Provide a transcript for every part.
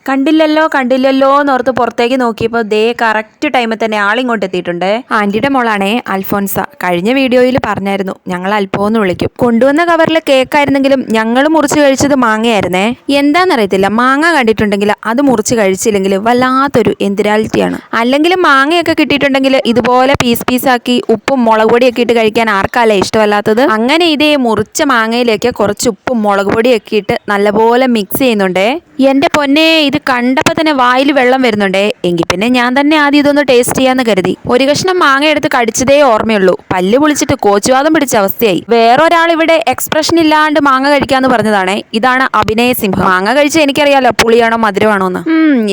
കണ്ടില്ലല്ലോ എന്നോർത്ത് പുറത്തേക്ക് നോക്കിയപ്പോൾ ദേ കറക്റ്റ് ടൈമിൽ തന്നെ ആളിങ്ങോട്ട് എത്തിയിട്ടുണ്ട്. ആന്റിയുടെ മോളാണേ അൽഫോൻസ. കഴിഞ്ഞ വീഡിയോയിൽ പറഞ്ഞായിരുന്നു ഞങ്ങൾ അൽഫോന്ന് വിളിക്കും. കൊണ്ടുവന്ന കവറിൽ കേക്കായിരുന്നെങ്കിലും ഞങ്ങൾ മുറിച്ച് കഴിച്ചത് മാങ്ങയായിരുന്നേ. എന്താണെന്നറിയത്തില്ല, മാങ്ങ കണ്ടിട്ടുണ്ടെങ്കിൽ അത് മുറിച്ച് കഴിച്ചില്ലെങ്കിൽ വല്ലാത്തൊരു എന്തിരാലിറ്റിയാണ്. അല്ലെങ്കിലും മാങ്ങയൊക്കെ കിട്ടിയിട്ടുണ്ടെങ്കിൽ ഇതുപോലെ പീസാക്കി ഉപ്പും മുളക് പൊടിയൊക്കെ ഇട്ട് കഴിക്കാൻ ആർക്കല്ലേ ഇഷ്ടമല്ലാത്തത്. അങ്ങനെ ഇതേ മുറിച്ച മാങ്ങയിലേക്ക് കുറച്ച് ഉപ്പും മുളക് പൊടിയൊക്കെ ഇട്ട് നല്ലപോലെ മിക്സ് ചെയ്യുന്നുണ്ടേ. എൻ്റെ പൊന്നെ, ഇത് കണ്ടപ്പോൾ തന്നെ വായിൽ വെള്ളം വരുന്നുണ്ടേ. എങ്കിൽ പിന്നെ ഞാൻ തന്നെ ആദ്യം ഇതൊന്ന് ടേസ്റ്റ് ചെയ്യാന്ന് കരുതി ഒരു കഷ്ണം മാങ്ങ എടുത്ത് കടിച്ചതേ ഓർമ്മയുള്ളൂ. പല്ല് പൊളിച്ചിട്ട് കോച്ചുവാദം പിടിച്ച അവസ്ഥയായി. വേറൊരാൾ ഇവിടെ എക്സ്പ്രഷൻ ഇല്ലാണ്ട് മാങ്ങ കഴിക്കാന്ന് പറഞ്ഞതാണേ. ഇതാണ് അഭിനയ സിംഹം. മാങ്ങ കഴിച്ച എനിക്കറിയാലോ പുളിയാണോ മധുരമാണോ എന്ന്.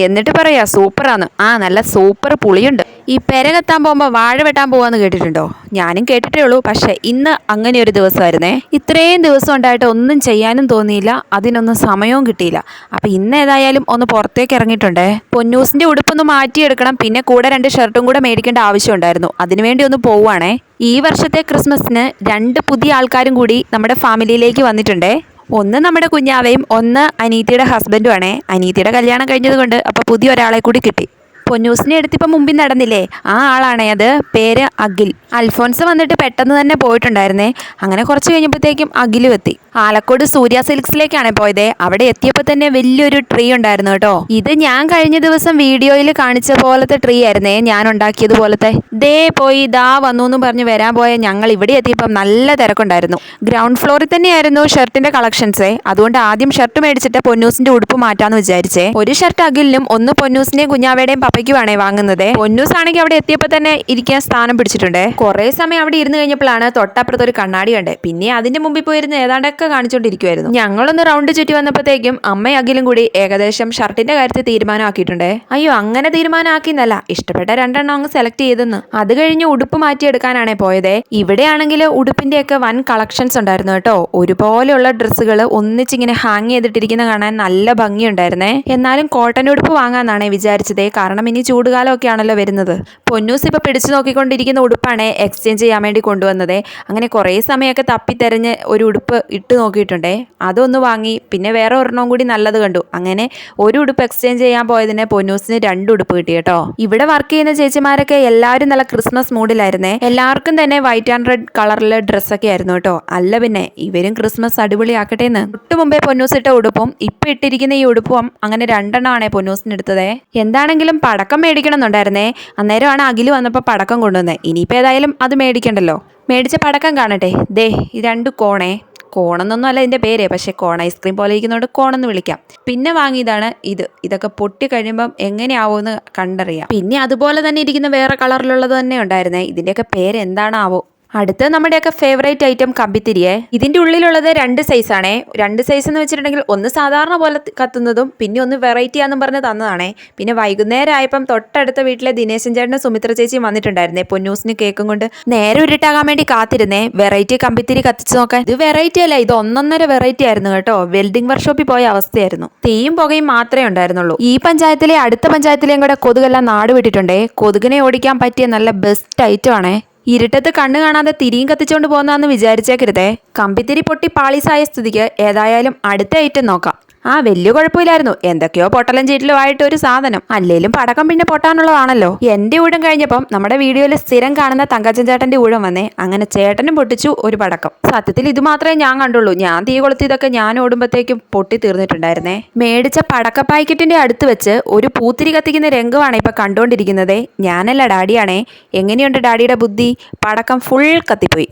എന്നിട്ട് പറയാ സൂപ്പറാന്ന്. നല്ല സൂപ്പർ പുളിയുണ്ട്. ഈ പെര കത്താൻ പോകുമ്പോൾ വാഴ വെട്ടാൻ പോവാന്ന് കേട്ടിട്ടുണ്ടോ? ഞാനും കേട്ടിട്ടേ ഉള്ളൂ. പക്ഷെ ഇന്ന് അങ്ങനെ ഒരു ദിവസമായിരുന്നേ. ഇത്രയും ദിവസം ഉണ്ടായിട്ട് ഒന്നും ചെയ്യാനും തോന്നിയില്ല, അതിനൊന്നും സമയവും കിട്ടിയില്ല. അപ്പൊ ഇന്ന് ഏതായാലും ഒന്ന് പുറത്തേക്ക് ഇറങ്ങിയിട്ടുണ്ടേ. പൊന്നൂസിന്റെ ഉടുപ്പൊന്ന് മാറ്റിയെടുക്കണം. പിന്നെ കൂടെ 2 ഷർട്ടും കൂടെ മേടിക്കേണ്ട ആവശ്യമുണ്ടായിരുന്നു. അതിനുവേണ്ടി ഒന്ന് പോവുകയാണേ. ഈ വർഷത്തെ ക്രിസ്മസിന് 2 പുതിയ ആൾക്കാരും കൂടി നമ്മുടെ ഫാമിലിയിലേക്ക് വന്നിട്ടുണ്ടേ. ഒന്ന് നമ്മുടെ കുഞ്ഞാവയും ഒന്ന് അനീത്തിയുടെ ഹസ്ബൻഡും ആണേ. അനീത്തിയുടെ കല്യാണം കഴിഞ്ഞത് കൊണ്ട് അപ്പോൾ പുതിയ ഒരാളെ കൂടി കിട്ടി. പൊന്നൂസിനെ എടുത്തിപ്പോൾ മുമ്പിൽ നടന്നില്ലേ, ആ ആളാണേ. അത് പേര് അഖിൽ. അൽഫോൻസ് വന്നിട്ട് പെട്ടെന്ന് തന്നെ പോയിട്ടുണ്ടായിരുന്നേ. അങ്ങനെ കുറച്ച് കഴിഞ്ഞപ്പോഴത്തേക്കും അഖിലും എത്തി. ആലക്കോട് സൂര്യ സിൽക്സിലേക്കാണ് പോയതേ. അവിടെ എത്തിയപ്പോൾ തന്നെ വലിയൊരു ട്രീ ഉണ്ടായിരുന്നു കേട്ടോ. ഇത് ഞാൻ കഴിഞ്ഞ ദിവസം വീഡിയോയിൽ കാണിച്ച പോലത്തെ ട്രീ ആയിരുന്നേ, ഞാൻ ഉണ്ടാക്കിയത് പോലത്തെ. ദേ പോയി ദാ വന്നു എന്ന് പറഞ്ഞ് വരാൻ പോയ ഞങ്ങൾ ഇവിടെ എത്തിയപ്പം നല്ല തിരക്കുണ്ടായിരുന്നു. ഗ്രൗണ്ട് ഫ്ലോറിൽ തന്നെയായിരുന്നു ഷർട്ടിന്റെ കളക്ഷൻസേ. അതുകൊണ്ട് ആദ്യം ഷർട്ട് മേടിച്ചിട്ട് പൊന്നൂസിന്റെ ഉടുപ്പ് മാറ്റാന്ന് വിചാരിച്ചേ. ഒരു ഷർട്ട് അഖിലിനും ഒന്ന് പൊന്നൂസിന്റെയും കുഞ്ഞാവേടെയും പപ്പയ്ക്കുവാണേ വാങ്ങുന്നത്. പൊന്നൂസ് ആണെങ്കിൽ അവിടെ എത്തിയപ്പോൾ തന്നെ ഇരിക്കാൻ സ്ഥാനം പിടിച്ചിട്ടുണ്ട്. കുറേ സമയം അവിടെ ഇരുന്ന് കഴിഞ്ഞപ്പോഴാണ് തൊട്ടപ്പുറത്ത് ഒരു കണ്ണാടി കണ്ടേ. പിന്നെ അതിന്റെ മുമ്പിൽ പോയിരുന്ന് ഏതാണ്ടൊക്കെ കാണിച്ചോണ്ടിരിക്കുവായിരുന്നു. ഞങ്ങളൊന്ന് റൗണ്ട് ചുറ്റി വന്നപ്പോഴത്തേക്കും അമ്മയും അഖിലും കൂടി ഏകദേശം ഷർട്ടിന്റെ കാര്യത്തിൽ തീരുമാനമാക്കിയിട്ടുണ്ട്. അയ്യോ, അങ്ങനെ തീരുമാനമാക്കിന്നല്ല, ഇഷ്ടപ്പെട്ട 2 എണ്ണം അങ്ങ് സെലക്ട് ചെയ്തെന്ന്. അത് കഴിഞ്ഞ് ഉടുപ്പ് മാറ്റിയെടുക്കാനാണേ പോയത്. ഇവിടെയാണെങ്കിൽ ഉടുപ്പിന്റെയൊക്കെ വൻ കളക്ഷൻസ് ഉണ്ടായിരുന്നു കേട്ടോ. ഒരുപോലെയുള്ള ഡ്രസ്സുകൾ ഒന്നിച്ചിങ്ങനെ ഹാങ് ചെയ്തിട്ടിരിക്കുന്ന കാണാൻ നല്ല ഭംഗിയുണ്ടായിരുന്നേ. എന്നാലും കോട്ടൺ ഉടുപ്പ് വാങ്ങാന്നാണേ വിചാരിച്ചതേ. കാരണം ഇനി ചൂടുകാലമൊക്കെ ആണല്ലോ വരുന്നത്. പൊന്നൂസ് ഇപ്പൊ പിടിച്ചു നോക്കിക്കൊണ്ടിരിക്കുന്ന ഉടുപ്പാണ് എക്സ്ചേഞ്ച് ചെയ്യാൻ വേണ്ടി കൊണ്ടുവന്നത്. അങ്ങനെ കുറേ സമയമൊക്കെ തപ്പിത്തെരഞ്ഞ് ഒരു ഉടുപ്പ് ഇട്ട് നോക്കിയിട്ടുണ്ടേ. അതൊന്ന് വാങ്ങി. പിന്നെ വേറെ ഒരെണ്ണം കൂടി നല്ലത് കണ്ടു. അങ്ങനെ ഒരു ഉടുപ്പ് എക്സ്ചേഞ്ച് ചെയ്യാൻ പോയതിന് പൊന്നൂസിന് 2 ഉടുപ്പ് കിട്ടി കേട്ടോ. ഇവിടെ വർക്ക് ചെയ്യുന്ന ചേച്ചിമാരൊക്കെ എല്ലാവരും നല്ല ക്രിസ്മസ് മൂഡിലായിരുന്നേ. എല്ലാവർക്കും തന്നെ വൈറ്റ് ആൻഡ് റെഡ് കളറിലെ ഡ്രസ്സൊക്കെ ആയിരുന്നു കേട്ടോ. അല്ല പിന്നെ ഇവരും ക്രിസ്മസ് അടിപൊളിയാക്കട്ടെ എന്ന്. തൊട്ട് മുമ്പേ പൊന്നൂസ് ഇട്ട ഉടുപ്പും ഇപ്പൊ ഇട്ടിരിക്കുന്ന ഈ ഉടുപ്പും അങ്ങനെ 2 എണ്ണമാണേ പൊന്നൂസിന് എടുത്തതേ. എന്താണെങ്കിലും പടക്കം മേടിക്കണം എന്നുണ്ടായിരുന്നേ. അന്നേരമാണ് അഖില് വന്നപ്പോൾ പടക്കം കൊണ്ടുവന്നേ. ഇനിയിപ്പോൾ ഏതായാലും അത് മേടിക്കണ്ടല്ലോ. മേടിച്ച പടക്കം കാണട്ടെ. ദേ ഈ 2 കോണെന്നൊന്നും അല്ല ഇതിൻ്റെ പേര്, പക്ഷേ കോൺ ഐസ്ക്രീം പോലെ ഇരിക്കുന്നതുകൊണ്ട് കോണെന്ന് വിളിക്കാം. പിന്നെ വാങ്ങിയതാണ് ഇതൊക്കെ പൊട്ടി കഴിയുമ്പം എങ്ങനെയാവുമെന്ന് കണ്ടറിയാം. പിന്നെ അതുപോലെ തന്നെ ഇരിക്കുന്ന വേറെ കളറിലുള്ളത് തന്നെ ഉണ്ടായിരുന്നേ. ഇതിൻ്റെയൊക്കെ പേര് എന്താണാവോ. അടുത്ത് നമ്മുടെയൊക്കെ ഫേവറേറ്റ് ഐറ്റം കമ്പിത്തിരിയെ. ഇതിൻ്റെ ഉള്ളിലുള്ളത് 2 സൈസാണേ. 2 സൈസ് എന്ന് വെച്ചിട്ടുണ്ടെങ്കിൽ ഒന്ന് സാധാരണ പോലെ കത്തുന്നതും പിന്നെ ഒന്ന് വെറൈറ്റി ആണെന്നും പറഞ്ഞ് തന്നതാണേ. പിന്നെ വൈകുന്നേരം ആയപ്പം തൊട്ടടുത്ത വീട്ടിലെ ദിനേശൻ ചേട്ടനും സുമിത്ര ചേച്ചിയും വന്നിട്ടുണ്ടായിരുന്നേ പൊന്നൂസിന് കേക്കും കൊണ്ട്. നേരെ ഉരുട്ടാകാൻ വേണ്ടി കാത്തിരുന്നേ വെറൈറ്റി കമ്പിത്തിരി കത്തിച്ച് നോക്കാൻ. ഇത് വെറൈറ്റി അല്ല, ഇത് 1.5 വെറൈറ്റി ആയിരുന്നു കേട്ടോ. വെൽഡിംഗ് വർക്ക്ഷോപ്പിൽ പോയ അവസ്ഥയായിരുന്നു. തീയും പുകയും മാത്രമേ ഉണ്ടായിരുന്നുള്ളൂ. ഈ പഞ്ചായത്തിലെ അടുത്ത പഞ്ചായത്തിലെയും കൂടെ കൊതുകെല്ലാം നാട് വിട്ടിട്ടുണ്ടേ. കൊതുകിനെ ഓടിക്കാൻ പറ്റിയ നല്ല ബെസ്റ്റ് ഐറ്റം ആണേ. ഇരുട്ടത്ത് കണ്ണ് കാണാതെ തിരിയും കത്തിച്ചുകൊണ്ട് പോകുന്നതെന്ന് വിചാരിച്ചേക്കരുതേ. കമ്പിത്തിരി പൊട്ടി പാളീസായ സ്ഥിതിക്ക് ഏതായാലും അടുത്ത ഐറ്റം നോക്കാം. വലിയ കുഴപ്പമില്ലായിരുന്നു. എന്തൊക്കെയോ പൊട്ടലും ചീറ്റലും ആയിട്ട് ഒരു സാധനം. അല്ലേലും പടക്കം പിന്നെ പൊട്ടാനുള്ളതാണല്ലോ. എൻ്റെ ഊഴം കഴിഞ്ഞപ്പം നമ്മുടെ വീഡിയോയിൽ സ്ഥിരം കാണുന്ന തങ്കച്ചൻ ചേട്ടൻ്റെ ഊഴം വന്നേ. അങ്ങനെ ചേട്ടനും പൊട്ടിച്ചു ഒരു പടക്കം. സത്യത്തിൽ ഇത് മാത്രമേ ഞാൻ കണ്ടുള്ളൂ. ഞാൻ തീ കൊളുത്തിയതൊക്കെ ഞാൻ ഓടുമ്പോഴത്തേക്കും പൊട്ടി തീർന്നിട്ടുണ്ടായിരുന്നേ. മേടിച്ച പടക്ക പാക്കറ്റിന്റെ അടുത്ത് വെച്ച് ഒരു പൂത്തിരി കത്തിക്കുന്ന രംഗമാണ് ഇപ്പൊ കണ്ടുകൊണ്ടിരിക്കുന്നത്. ഞാനല്ല, ഡാഡിയാണേ. എങ്ങനെയുണ്ട് ഡാഡിയുടെ ബുദ്ധി? പടക്കം ഫുൾ കത്തിപ്പോയി.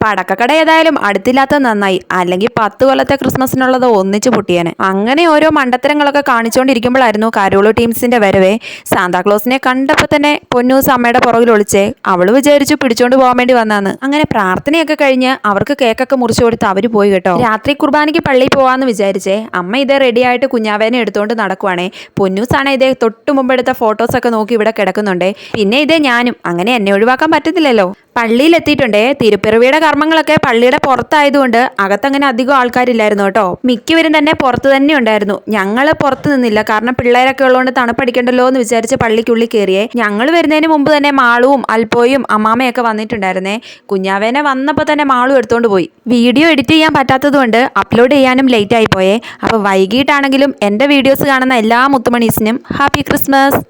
പടക്കക്കട ഏതായാലും അടുത്തില്ലാത്തത് നന്നായി. അല്ലെങ്കിൽ 10 കൊല്ലത്തെ ക്രിസ്മസിനുള്ളത് ഒന്നിച്ച് പൊട്ടിയാന്. അങ്ങനെ ഓരോ മണ്ടത്തരങ്ങളൊക്കെ കാണിച്ചുകൊണ്ടിരിക്കുമ്പോഴായിരുന്നു കരോളു ടീംസിന്റെ വരവേ. സാന്താക്ലോസിനെ കണ്ടപ്പോൾ തന്നെ പൊന്നൂസ് അമ്മയുടെ പുറകിൽ ഒളിച്ചേ. അവള് വിചാരിച്ചു പിടിച്ചോണ്ട് പോകാൻ വേണ്ടി വന്നാന്ന്. അങ്ങനെ പ്രാർത്ഥനയൊക്കെ കഴിഞ്ഞ് അവർക്ക് കേക്കൊക്കെ മുറിച്ചു കൊടുത്ത് അവര് പോയി കേട്ടോ. രാത്രി കുർബാനയ്ക്ക് പള്ളിയിൽ പോവാന്ന് വിചാരിച്ചേ. അമ്മ ഇതേ റെഡിയായിട്ട് കുഞ്ഞാവേനെ എടുത്തുകൊണ്ട് നടക്കുവാണേ. പൊന്നൂസാണ് ഇതേ തൊട്ട് മുമ്പ് എടുത്ത ഫോട്ടോസൊക്കെ നോക്കി ഇവിടെ കിടക്കുന്നുണ്ടേ. പിന്നെ ഇതേ ഞാനും. അങ്ങനെ എന്നെ ഒഴിവാക്കാൻ പറ്റത്തില്ലല്ലോ. പള്ളിയിലെത്തിയിട്ടുണ്ടേ. തിരുപ്പിറവിയുടെ കർമ്മങ്ങളൊക്കെ പള്ളിയുടെ പുറത്തായതുകൊണ്ട് അകത്തങ്ങനെ അധികം ആൾക്കാരില്ലായിരുന്നു കേട്ടോ. മിക്കവരും തന്നെ പുറത്ത് തന്നെ ഉണ്ടായിരുന്നു. ഞങ്ങൾ പുറത്ത് നിന്നില്ല, കാരണം പിള്ളേരൊക്കെ ഉള്ളതുകൊണ്ട് തണുപ്പടിക്കണ്ടല്ലോ എന്ന് വിചാരിച്ച് പള്ളിക്കുള്ളിൽ കയറിയേ. ഞങ്ങൾ വരുന്നതിന് മുമ്പ് തന്നെ മാളുവും അൽപ്പോയും അമ്മാമയൊക്കെ വന്നിട്ടുണ്ടായിരുന്നേ. കുഞ്ഞാവേനെ വന്നപ്പോൾ തന്നെ മാളു എടുത്തുകൊണ്ട് പോയി. വീഡിയോ എഡിറ്റ് ചെയ്യാൻ പറ്റാത്തതുകൊണ്ട് അപ്ലോഡ് ചെയ്യാനും ലേറ്റ് ആയി പോയേ. അപ്പോൾ വൈകിട്ടാണെങ്കിലും എൻ്റെ വീഡിയോസ് കാണുന്ന എല്ലാ മുത്തുമണീസിനും ഹാപ്പി ക്രിസ്മസ്.